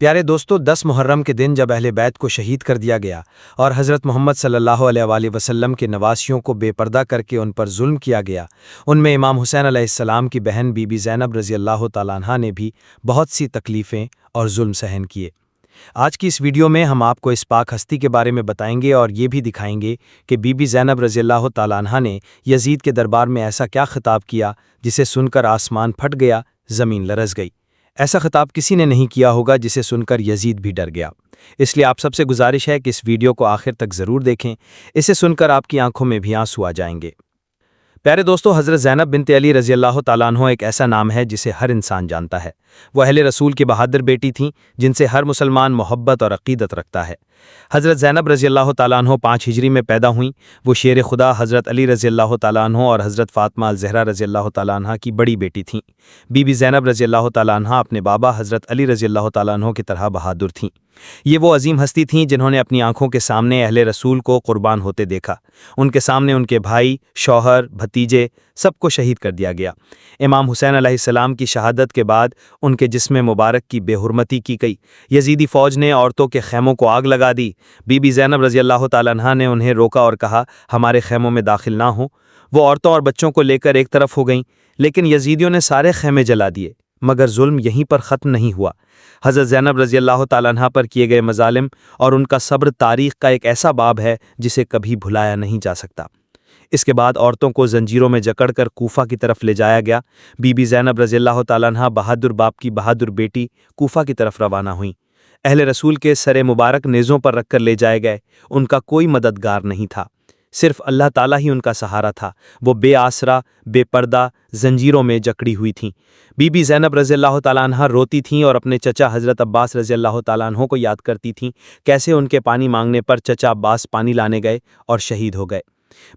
پیارے دوستو، 10 محرم کے دن جب اہل بیت کو شہید کر دیا گیا اور حضرت محمد صلی اللہ علیہ وآلہ وسلم کے نواسیوں کو بے پردہ کر کے ان پر ظلم کیا گیا، ان میں امام حسین علیہ السلام کی بہن بی بی زینب رضی اللہ تعالیٰ عنہا نے بھی بہت سی تکلیفیں اور ظلم سہن کیے۔ آج کی اس ویڈیو میں ہم آپ کو اس پاک ہستی کے بارے میں بتائیں گے اور یہ بھی دکھائیں گے کہ بی بی زینب رضی اللہ تعالیٰ عنہا نے یزید کے دربار میں ایسا کیا خطاب کیا جسے سن کر آسمان پھٹ گیا، زمین لرز گئی۔ ایسا خطاب کسی نے نہیں کیا ہوگا جسے سن کر یزید بھی ڈر گیا۔ اس لیے آپ سب سے گزارش ہے کہ اس ویڈیو کو آخر تک ضرور دیکھیں، اسے سن کر آپ کی آنکھوں میں بھی آنسو آ جائیں گے۔ پیارے دوستو، حضرت زینب بنت علی رضی اللہ تعالیٰ عنہ ایک ایسا نام ہے جسے ہر انسان جانتا ہے۔ وہ اہل رسول کی بہادر بیٹی تھیں جن سے ہر مسلمان محبت اور عقیدت رکھتا ہے۔ حضرت زینب رضی اللہ تعالیٰ عنہ 5 ہجری میں پیدا ہوئیں۔ وہ شیر خدا حضرت علی رضی اللہ تعالیٰ عنہ اور حضرت فاطمہ الزہرا رضی اللہ تعالیٰ عنہ کی بڑی بیٹی تھیں۔ بی بی زینب رضی اللہ تعالیٰ عنہ اپنے بابا حضرت علی رضی اللہ تعالیٰ عنہ کی طرح بہادر تھیں۔ یہ وہ عظیم ہستی تھیں جنہوں نے اپنی آنکھوں کے سامنے اہل رسول کو قربان ہوتے دیکھا۔ ان کے سامنے ان کے بھائی، شوہر، بھتیجے سب کو شہید کر دیا گیا۔ امام حسین علیہ السلام کی شہادت کے بعد ان کے جسم مبارک کی بے حرمتی کی گئی۔ یزیدی فوج نے عورتوں کے خیموں کو آگ لگا دی۔ بی بی زینب رضی اللہ تعالیٰ عنہا نے انہیں روکا اور کہا، ہمارے خیموں میں داخل نہ ہو۔ وہ عورتوں اور بچوں کو لے کر ایک طرف ہو گئیں، لیکن یزیدیوں نے سارے خیمے جلا دیے۔ مگر ظلم یہیں پر ختم نہیں ہوا۔ حضرت زینب رضی اللہ تعالیٰ عنہا پر کیے گئے مظالم اور ان کا صبر تاریخ کا ایک ایسا باب ہے جسے کبھی بھلایا نہیں جا سکتا۔ اس کے بعد عورتوں کو زنجیروں میں جکڑ کر کوفہ کی طرف لے جایا گیا۔ بی بی زینب رضی اللہ تعالیٰ عنہا بہادر باپ کی بہادر بیٹی کوفہ کی طرف روانہ ہوئیں۔ اہل رسول کے سر مبارک نیزوں پر رکھ کر لے جائے گئے۔ ان کا کوئی مددگار نہیں تھا، صرف اللہ تعالیٰ ہی ان کا سہارا تھا۔ وہ بے آسرا، بے پردہ زنجیروں میں جکڑی ہوئی تھیں۔ بی بی زینب رضی اللہ تعالیٰ عنہا روتی تھیں اور اپنے چچا حضرت عباس رضی اللہ تعالیٰ عنہ کو یاد کرتی تھیں، کیسے ان کے پانی مانگنے پر چچا عباس پانی لانے گئے اور شہید ہو گئے۔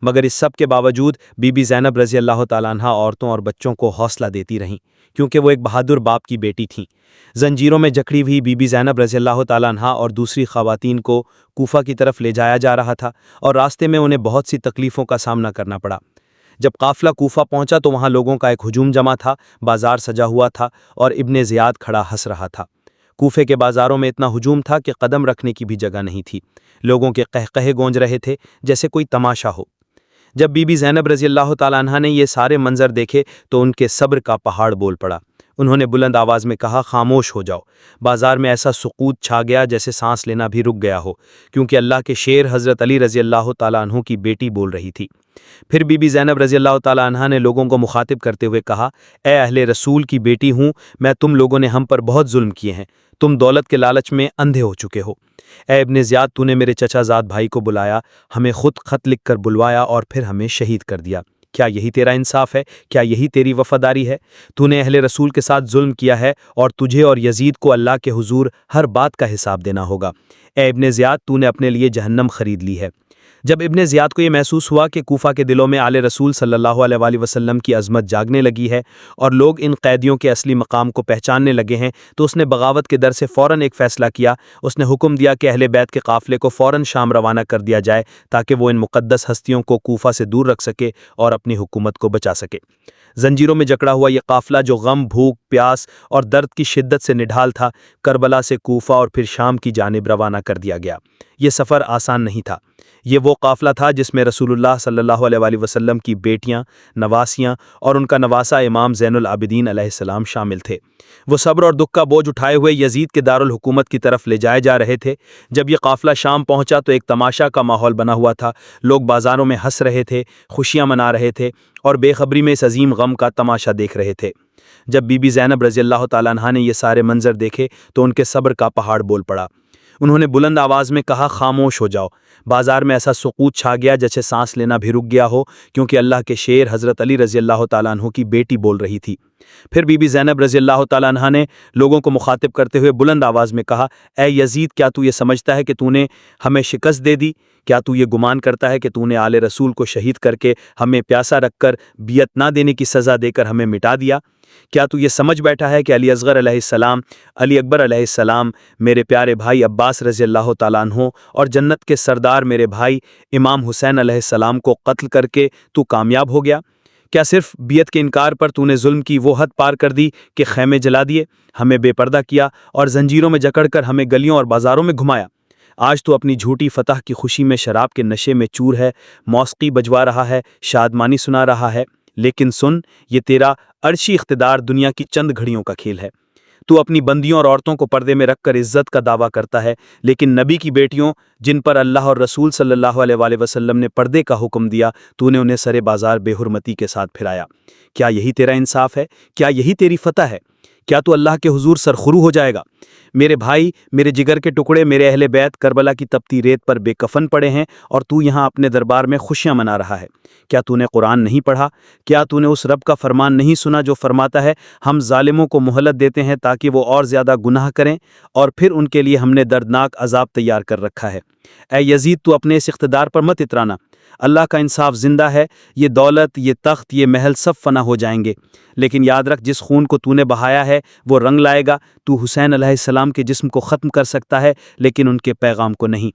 مگر اس سب کے باوجود بی بی زینب رضی اللہ تعالیٰ عنہا عورتوں اور بچوں کو حوصلہ دیتی رہیں، کیونکہ وہ ایک بہادر باپ کی بیٹی تھیں۔ زنجیروں میں جکڑی ہوئی بی بی زینب رضی اللہ تعالیٰ عنہا اور دوسری خواتین کو کوفہ کی طرف لے جایا جا رہا تھا اور راستے میں انہیں بہت سی تکلیفوں کا سامنا کرنا پڑا۔ جب قافلہ کوفہ پہنچا تو وہاں لوگوں کا ایک ہجوم جمع تھا، بازار سجا ہوا تھا اور ابن زیاد کھڑا ہنس رہا تھا۔ کوفے کے بازاروں میں اتنا ہجوم تھا کہ قدم رکھنے کی بھی جگہ نہیں تھی۔ لوگوں کے قہقہے گونج رہے تھے جیسے کوئی تماشا ہو۔ جب بی بی زینب رضی اللہ تعالیٰ عنہا نے یہ سارے منظر دیکھے تو ان کے صبر کا پہاڑ بول پڑا۔ انہوں نے بلند آواز میں کہا، خاموش ہو جاؤ۔ بازار میں ایسا سکوت چھا گیا جیسے سانس لینا بھی رک گیا ہو، کیونکہ اللہ کے شیر حضرت علی رضی اللہ تعالیٰ عنہ کی بیٹی بول رہی تھی۔ پھر بی بی زینب رضی اللہ تعالیٰ عنہا نے لوگوں کو مخاطب کرتے ہوئے کہا، اے اہل رسول کی بیٹی ہوں میں، تم لوگوں نے ہم پر بہت ظلم کیے ہیں، تم دولت کے لالچ میں اندھے ہو چکے ہو۔ اے ابن زیاد، تو نے میرے چچا زاد بھائی کو بلایا، ہمیں خود خط لکھ کر بلوایا اور پھر ہمیں شہید کر دیا۔ کیا یہی تیرا انصاف ہے؟ کیا یہی تیری وفاداری ہے؟ تو نے اہل رسول کے ساتھ ظلم کیا ہے اور تجھے اور یزید کو اللہ کے حضور ہر بات کا حساب دینا ہوگا۔ اے ابن زیاد، تو نے اپنے لیے جہنم خرید لی ہے۔ جب ابن زیاد کو یہ محسوس ہوا کہ کوفہ کے دلوں میں آل رسول صلی اللہ علیہ وآلہ وسلم کی عظمت جاگنے لگی ہے اور لوگ ان قیدیوں کے اصلی مقام کو پہچاننے لگے ہیں، تو اس نے بغاوت کے در سے فوراً ایک فیصلہ کیا۔ اس نے حکم دیا کہ اہل بیت کے قافلے کو فوراً شام روانہ کر دیا جائے تاکہ وہ ان مقدس ہستیوں کو کوفہ سے دور رکھ سکے اور اپنی حکومت کو بچا سکے۔ زنجیروں میں جکڑا ہوا یہ قافلہ جو غم، بھوک، پیاس اور درد کی شدت سے نڈھال تھا، کربلا سے کوفہ اور پھر شام کی جانب روانہ کر دیا گیا۔ یہ سفر آسان نہیں تھا۔ یہ وہ قافلہ تھا جس میں رسول اللہ صلی اللہ علیہ وآلہ وسلم کی بیٹیاں، نواسیاں اور ان کا نواسا امام زین العابدین علیہ السلام شامل تھے۔ وہ صبر اور دکھ کا بوجھ اٹھائے ہوئے یزید کے دارالحکومت کی طرف لے جائے جا رہے تھے۔ جب یہ قافلہ شام پہنچا تو ایک تماشا کا ماحول بنا ہوا تھا۔ لوگ بازاروں میں ہنس رہے تھے، خوشیاں منا رہے تھے اور بے خبری میں اس عظیم غم کا تماشا دیکھ رہے تھے۔ جب بی بی زینب رضی اللہ تعالیٰ عنہا نے یہ سارے منظر دیکھے تو ان کے صبر کا پہاڑ بول پڑا۔ انہوں نے بلند آواز میں کہا، خاموش ہو جاؤ۔ بازار میں ایسا سکوت چھا گیا جیسے سانس لینا بھی رک گیا ہو، کیونکہ اللہ کے شیر حضرت علی رضی اللہ تعالیٰ عنہ کی بیٹی بول رہی تھی۔ پھر بی بی زینب رضی اللہ تعالیٰ عنہا نے لوگوں کو مخاطب کرتے ہوئے بلند آواز میں کہا، اے یزید، کیا تو یہ سمجھتا ہے کہ تو نے ہمیں شکست دے دی؟ کیا تو یہ گمان کرتا ہے کہ تو نے آل رسول کو شہید کر کے ہمیں پیاسا رکھ کر بیعت نہ دینے کی سزا دے کر ہمیں مٹا دیا؟ کیا تو یہ سمجھ بیٹھا ہے کہ علی اصغر علیہ السلام، علی اکبر علیہ السلام، میرے پیارے بھائی عباس رضی اللہ تعالیٰ عنہ اور جنت کے سردار میرے بھائی امام حسین علیہ السلام کو قتل کر کے تو کامیاب ہو گیا؟ کیا صرف بیعت کے انکار پر تو نے ظلم کی وہ حد پار کر دی کہ خیمے جلا دیے، ہمیں بے پردہ کیا اور زنجیروں میں جکڑ کر ہمیں گلیوں اور بازاروں میں گھمایا؟ آج تو اپنی جھوٹی فتح کی خوشی میں شراب کے نشے میں چور ہے، موسیقی بجوا رہا ہے، شادمانی سنا رہا ہے، لیکن سن، یہ تیرا عرشی اقتدار دنیا کی چند گھڑیوں کا کھیل ہے۔ تو اپنی بندیوں اور عورتوں کو پردے میں رکھ کر عزت کا دعویٰ کرتا ہے، لیکن نبی کی بیٹیوں جن پر اللہ اور رسول صلی اللہ علیہ وآلہ وسلم نے پردے کا حکم دیا، تو نے انہیں سرے بازار بے حرمتی کے ساتھ پھرایا۔ کیا یہی تیرا انصاف ہے؟ کیا یہی تیری فتح ہے؟ کیا تو اللہ کے حضور سرخرو ہو جائے گا؟ میرے بھائی، میرے جگر کے ٹکڑے، میرے اہل بیت کربلا کی تپتی ریت پر بے کفن پڑے ہیں اور تو یہاں اپنے دربار میں خوشیاں منا رہا ہے۔ کیا تو نے قرآن نہیں پڑھا؟ کیا تو نے اس رب کا فرمان نہیں سنا جو فرماتا ہے ہم ظالموں کو مہلت دیتے ہیں تاکہ وہ اور زیادہ گناہ کریں، اور پھر ان کے لیے ہم نے دردناک عذاب تیار کر رکھا ہے؟ اے یزید، تو اپنے اس اقتدار پر مت اترانا، اللہ کا انصاف زندہ ہے، یہ دولت، یہ تخت، یہ محل سب فنا ہو جائیں گے، لیکن یاد رکھ جس خون کو تو نے بہایا ہے وہ رنگ لائے گا۔ تو حسین علیہ السلام کے جسم کو ختم کر سکتا ہے لیکن ان کے پیغام کو نہیں۔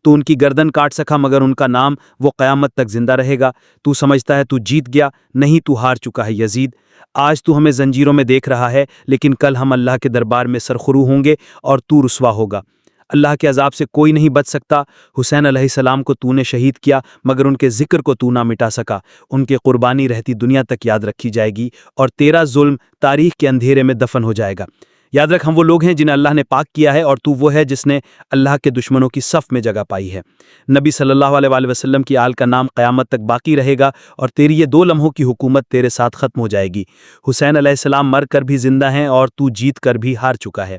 تو ان کی گردن کاٹ سکا مگر ان کا نام وہ قیامت تک زندہ رہے گا۔ تو سمجھتا ہے تو جیت گیا، نہیں، تو ہار چکا ہے یزید۔ آج تو ہمیں زنجیروں میں دیکھ رہا ہے لیکن کل ہم اللہ کے دربار میں سرخرو ہوں گے اور تو رسوا ہوگا۔ اللہ کے عذاب سے کوئی نہیں بچ سکتا۔ حسین علیہ السلام کو تو نے شہید کیا مگر ان کے ذکر کو تو نہ مٹا سکا۔ ان کی قربانی رہتی دنیا تک یاد رکھی جائے گی اور تیرا ظلم تاریخ کے اندھیرے میں دفن ہو جائے گا۔ یاد رکھ، ہم وہ لوگ ہیں جنہیں اللہ نے پاک کیا ہے اور تو وہ ہے جس نے اللہ کے دشمنوں کی صف میں جگہ پائی ہے۔ نبی صلی اللہ علیہ وآلہ وسلم کی آل کا نام قیامت تک باقی رہے گا اور تیری یہ 2 لمحوں کی حکومت تیرے ساتھ ختم ہو جائے گی۔ حسین علیہ السلام مر کر بھی زندہ ہیں اور تو جیت کر بھی ہار چکا ہے۔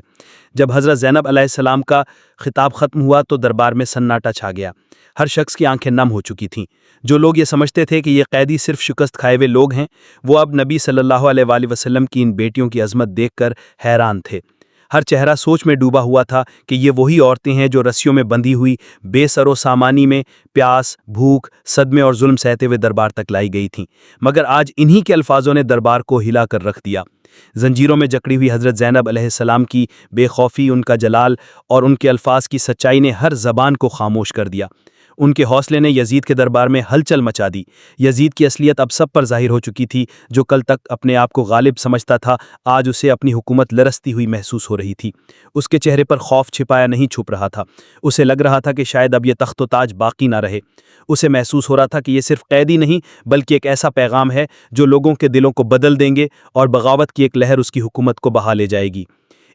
جب حضرت زینب علیہ السلام کا خطاب ختم ہوا تو دربار میں سناٹا چھا گیا۔ ہر شخص کی آنکھیں نم ہو چکی تھیں۔ جو لوگ یہ سمجھتے تھے کہ یہ قیدی صرف شکست کھائے ہوئے لوگ ہیں، وہ اب نبی صلی اللہ علیہ وآلہ وسلم کی ان بیٹیوں کی عظمت دیکھ کر حیران تھے۔ ہر چہرہ سوچ میں ڈوبا ہوا تھا کہ یہ وہی عورتیں ہیں جو رسیوں میں بندھی ہوئی بے سر و سامانی میں پیاس، بھوک، صدمے اور ظلم سہتے ہوئے دربار تک لائی گئی تھیں، مگر آج انہی کے الفاظوں نے دربار کو ہلا کر رکھ دیا۔ زنجیروں میں جکڑی ہوئی حضرت زینب علیہ السلام کی بے خوفی، ان کا جلال اور ان کے الفاظ کی سچائی نے ہر زبان کو خاموش کر دیا۔ ان کے حوصلے نے یزید کے دربار میں ہلچل مچا دی۔ یزید کی اصلیت اب سب پر ظاہر ہو چکی تھی۔ جو کل تک اپنے آپ کو غالب سمجھتا تھا، آج اسے اپنی حکومت لرزتی ہوئی محسوس ہو رہی تھی۔ اس کے چہرے پر خوف چھپایا نہیں چھپ رہا تھا۔ اسے لگ رہا تھا کہ شاید اب یہ تخت و تاج باقی نہ رہے۔ اسے محسوس ہو رہا تھا کہ یہ صرف قیدی نہیں بلکہ ایک ایسا پیغام ہے جو لوگوں کے دلوں کو بدل دیں گے اور بغاوت کی ایک لہر اس کی حکومت کو بہا لے جائے گی۔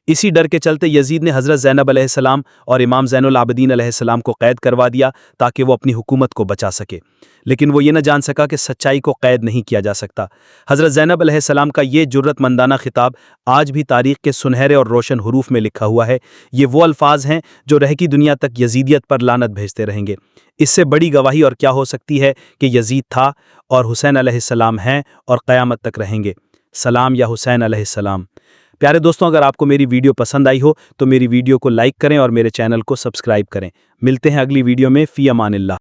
اسی ڈر کے چلتے یزید نے حضرت زینب علیہ السلام اور امام زین العابدین علیہ السلام کو قید کروا دیا تاکہ وہ اپنی حکومت کو بچا سکے، لیکن وہ یہ نہ جان سکا کہ سچائی کو قید نہیں کیا جا سکتا۔ حضرت زینب علیہ السلام کا یہ جرأت مندانہ خطاب آج بھی تاریخ کے سنہرے اور روشن حروف میں لکھا ہوا ہے۔ یہ وہ الفاظ ہیں جو رہتی دنیا تک یزیدیت پر لعنت بھیجتے رہیں گے۔ اس سے بڑی گواہی اور کیا ہو سکتی ہے کہ یزید تھا اور حسین علیہ السلام ہیں اور قیامت تک رہیں گے۔ سلام یا حسین علیہ السلام۔ پیارے دوستوں، اگر آپ کو میری ویڈیو پسند آئی ہو تو میری ویڈیو کو لائک کریں اور میرے چینل کو سبسکرائب کریں۔ ملتے ہیں اگلی ویڈیو میں، فی امان اللہ۔